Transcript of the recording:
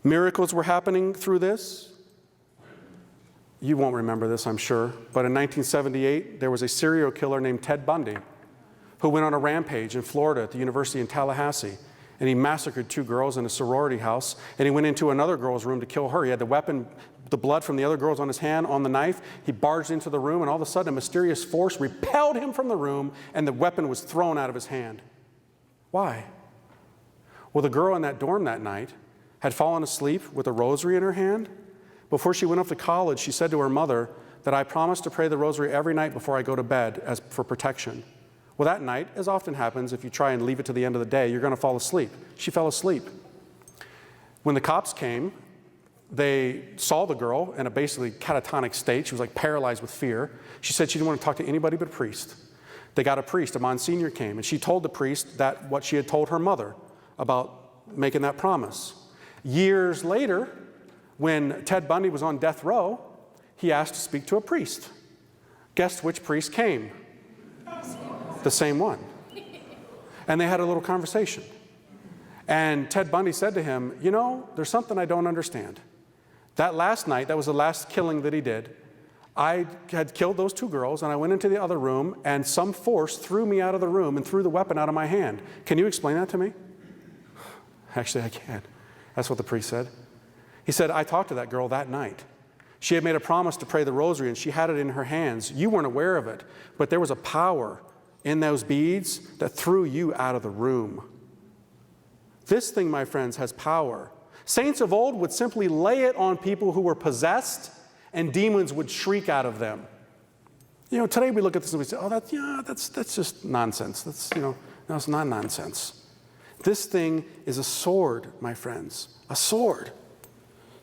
Miracles were happening through this. You won't remember this, I'm sure, but in 1978, there was a serial killer named Ted Bundy who went on a rampage in Florida at the University in Tallahassee, and he massacred 2 girls in a sorority house, and he went into another girl's room to kill her. He had the weapon, the blood from the other girls on his hand, on the knife. He barged into the room, and all of a sudden a mysterious force repelled him from the room, and the weapon was thrown out of his hand. Why? Well, the girl in that dorm that night had fallen asleep with a rosary in her hand. Before she went off to college, she said to her mother that I promised to pray the rosary every night before I go to bed for protection. Well, that night, as often happens, if you try and leave it to the end of the day, you're going to fall asleep. She fell asleep. When the cops came, they saw the girl in a basically catatonic state. She was like paralyzed with fear. She said she didn't want to talk to anybody but a priest. They got a priest, a Monsignor came, and she told the priest that what she had told her mother about making that promise. Years later, when Ted Bundy was on death row, he asked to speak to a priest. Guess which priest came? The same one. And they had a little conversation. And Ted Bundy said to him, you know, there's something I don't understand. That last night, that was the last killing that he did, I had killed those 2 girls, and I went into the other room, and some force threw me out of the room and threw the weapon out of my hand. Can you explain that to me? Actually, I can. That's what the priest said. He said, I talked to that girl that night. She had made a promise to pray the rosary, and she had it in her hands. You weren't aware of it, but there was a power in those beads that threw you out of the room. This thing, my friends, has power. Saints of old would simply lay it on people who were possessed, and demons would shriek out of them. You know, today we look at this and we say, oh, that's just nonsense. No, it's not nonsense. This thing is a sword, my friends, a sword.